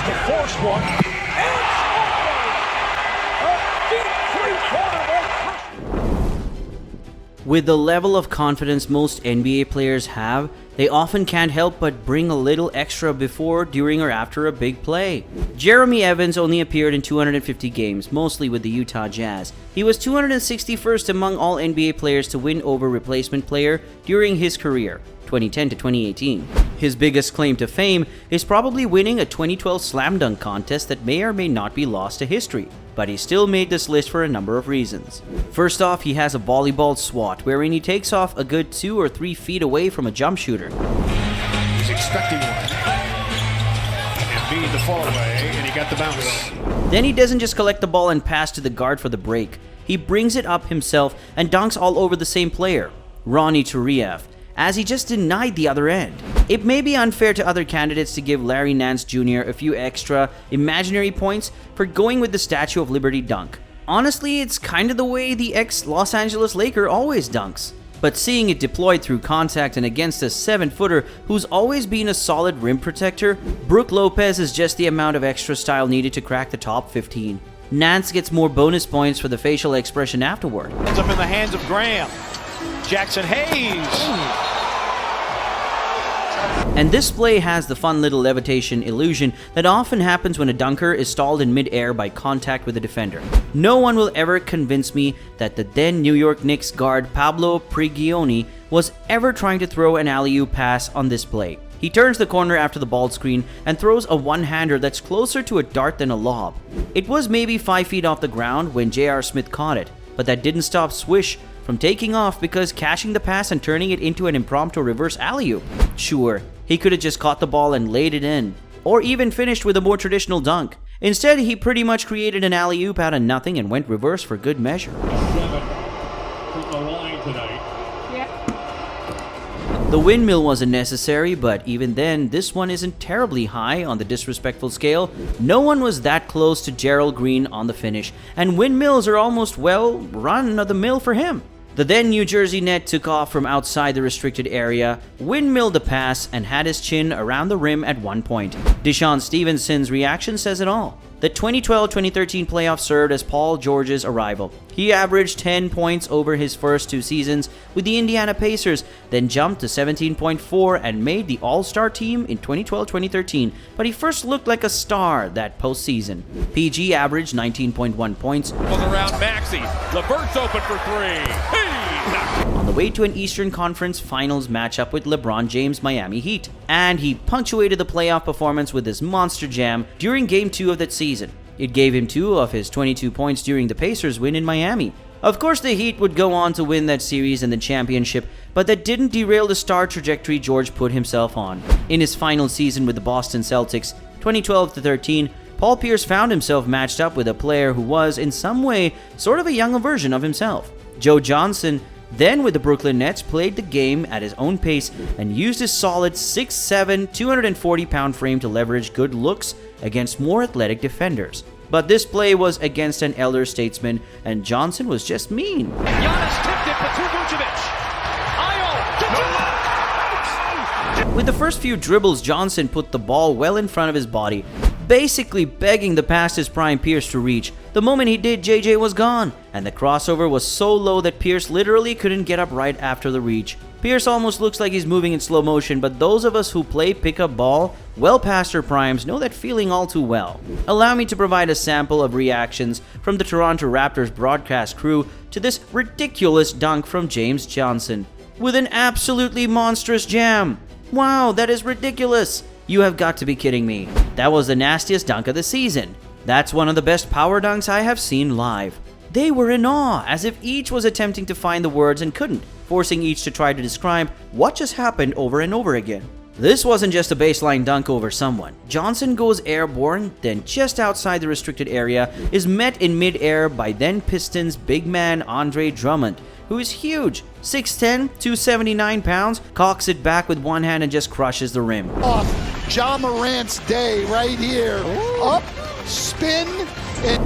to force one. And a deep three-quarter ball. With the level of confidence most NBA players have, they often can't help but bring a little extra before, during, or after a big play. Jeremy Evans only appeared in 250 games, mostly with the Utah Jazz. He was 261st among all NBA players to win over replacement player during his career, 2010 to 2018. His biggest claim to fame is probably winning a 2012 slam dunk contest that may or may not be lost to history, but he still made this list for a number of reasons. First off, he has a volleyball swat, wherein he takes off a good 2 or 3 feet away from a jump shooter. He's expecting one. Embiid the fall away, and he got the bounce. Then he doesn't just collect the ball and pass to the guard for the break. He brings it up himself and dunks all over the same player, Ronnie Turiaf, as he just denied the other end. It may be unfair to other candidates to give Larry Nance Jr. a few extra imaginary points for going with the Statue of Liberty dunk. Honestly, it's kind of the way the ex-Los Angeles Laker always dunks. But seeing it deployed through contact and against a 7-footer who's always been a solid rim protector, Brook Lopez is just the amount of extra style needed to crack the top 15. Nance gets more bonus points for the facial expression afterward. Ends up in the hands of Graham. Jackson Hayes. And this play has the fun little levitation illusion that often happens when a dunker is stalled in mid-air by contact with a defender. No one will ever convince me that the then New York Knicks guard Pablo Prigioni was ever trying to throw an alley-oop pass on this play. He turns the corner after the ball screen and throws a one-hander that's closer to a dart than a lob. It was maybe 5 feet off the ground when J.R. Smith caught it, but that didn't stop Swish from taking off because catching the pass and turning it into an impromptu reverse alley-oop. Sure, he could have just caught the ball and laid it in, or even finished with a more traditional dunk. Instead, he pretty much created an alley-oop out of nothing and went reverse for good measure. The windmill wasn't necessary, but even then, this one isn't terribly high on the disrespectful scale. No one was that close to Gerald Green on the finish, and windmills are almost, well, run of the mill for him. The then New Jersey net took off from outside the restricted area, windmilled the pass, and had his chin around the rim at one point. Deshaun Stevenson's reaction says it all. The 2012-2013 playoffs served as Paul George's arrival. He averaged 10 points over his first 2 seasons with the Indiana Pacers, then jumped to 17.4 and made the All-Star team in 2012-2013, but he first looked like a star that postseason. PG averaged 19.1 points. Goes around Maxey. LeVert's open for 3. On the way to an Eastern Conference Finals matchup with LeBron James' Miami Heat. And he punctuated the playoff performance with this monster jam during Game 2 of that season. It gave him 2 of his 22 points during the Pacers win in Miami. Of course, the Heat would go on to win that series and the championship, but that didn't derail the star trajectory George put himself on. In his final season with the Boston Celtics, 2012-13, Paul Pierce found himself matched up with a player who was, in some way, sort of a younger version of himself. Joe Johnson, then with the Brooklyn Nets, played the game at his own pace and used his solid 6'7", 240-pound frame to leverage good looks against more athletic defenders. But this play was against an elder statesman, and Johnson was just mean. Giannis tipped it, but to Vucevic. With the first few dribbles, Johnson put the ball well in front of his body, basically begging the past his prime Pierce to reach. The moment he did, JJ was gone, and the crossover was so low that Pierce literally couldn't get up right after the reach. Pierce almost looks like he's moving in slow motion, but those of us who play pickup ball well past our primes know that feeling all too well. Allow me to provide a sample of reactions from the Toronto Raptors broadcast crew to this ridiculous dunk from James Johnson. With an absolutely monstrous jam. Wow, that is ridiculous. You have got to be kidding me. That was the nastiest dunk of the season. That's one of the best power dunks I have seen live. They were in awe, as if each was attempting to find the words and couldn't, forcing each to try to describe what just happened over and over again. This wasn't just a baseline dunk over someone. Johnson goes airborne, then just outside the restricted area, is met in mid-air by then Pistons big man Andre Drummond, who is huge, 6'10", 279 pounds, cocks it back with one hand and just crushes the rim. Off Ja Morant's day right here. Ooh. Up, spin.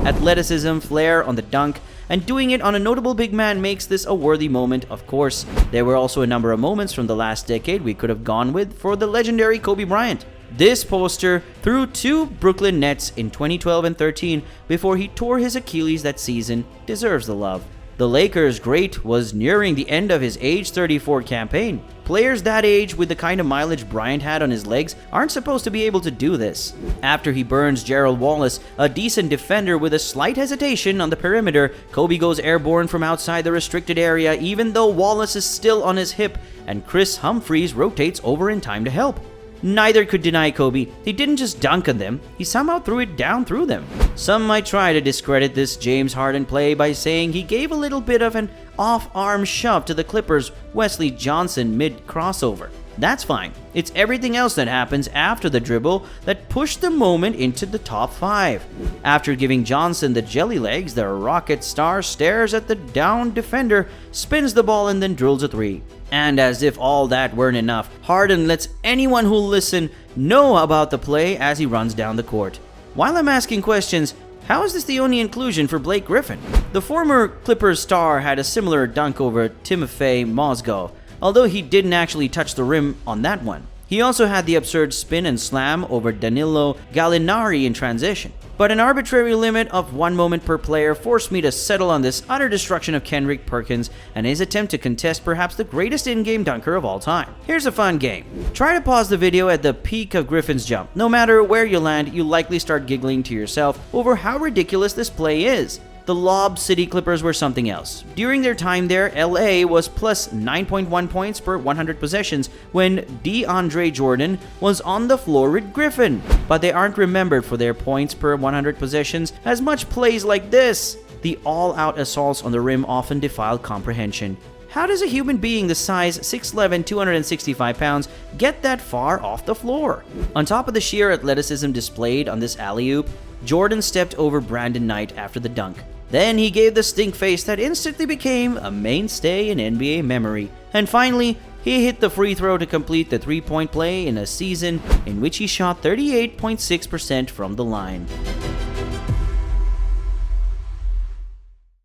Athleticism, flair on the dunk, and doing it on a notable big man makes this a worthy moment, of course. There were also a number of moments from the last decade we could have gone with for the legendary Kobe Bryant. This poster threw 2 Brooklyn Nets in 2012 and 13 before he tore his Achilles that season deserves the love. The Lakers' great was nearing the end of his age 34 campaign. Players that age with the kind of mileage Bryant had on his legs aren't supposed to be able to do this. After he burns Gerald Wallace, a decent defender with a slight hesitation on the perimeter, Kobe goes airborne from outside the restricted area even though Wallace is still on his hip, and Chris Humphries rotates over in time to help. Neither could deny Kobe. He didn't just dunk on them, he somehow threw it down through them. Some might try to discredit this James Harden play by saying he gave a little bit of an off-arm shove to the Clippers' Wesley Johnson mid-crossover. That's fine. It's everything else that happens after the dribble that pushed the moment into the top 5. After giving Johnson the jelly legs, the Rocket star stares at the downed defender, spins the ball and then drills a 3. And as if all that weren't enough, Harden lets anyone who'll listen know about the play as he runs down the court. While I'm asking questions, how is this the only inclusion for Blake Griffin? The former Clippers star had a similar dunk over Timofey Mozgov, although he didn't actually touch the rim on that one. He also had the absurd spin and slam over Danilo Gallinari in transition. But an arbitrary limit of 1 moment per player forced me to settle on this utter destruction of Kendrick Perkins and his attempt to contest perhaps the greatest in-game dunker of all time. Here's a fun game. Try to pause the video at the peak of Griffin's jump. No matter where you land, you'll likely start giggling to yourself over how ridiculous this play is. The Lob City Clippers were something else. During their time there, LA was plus 9.1 points per 100 possessions when DeAndre Jordan was on the floor with Griffin. But they aren't remembered for their points per 100 possessions as much plays like this. The all-out assaults on the rim often defiled comprehension. How does a human being the size 6'11", 265 pounds get that far off the floor? On top of the sheer athleticism displayed on this alley-oop, Jordan stepped over Brandon Knight after the dunk. Then he gave the stink face that instantly became a mainstay in NBA memory. And finally, he hit the free throw to complete the 3-point play in a season in which he shot 38.6% from the line.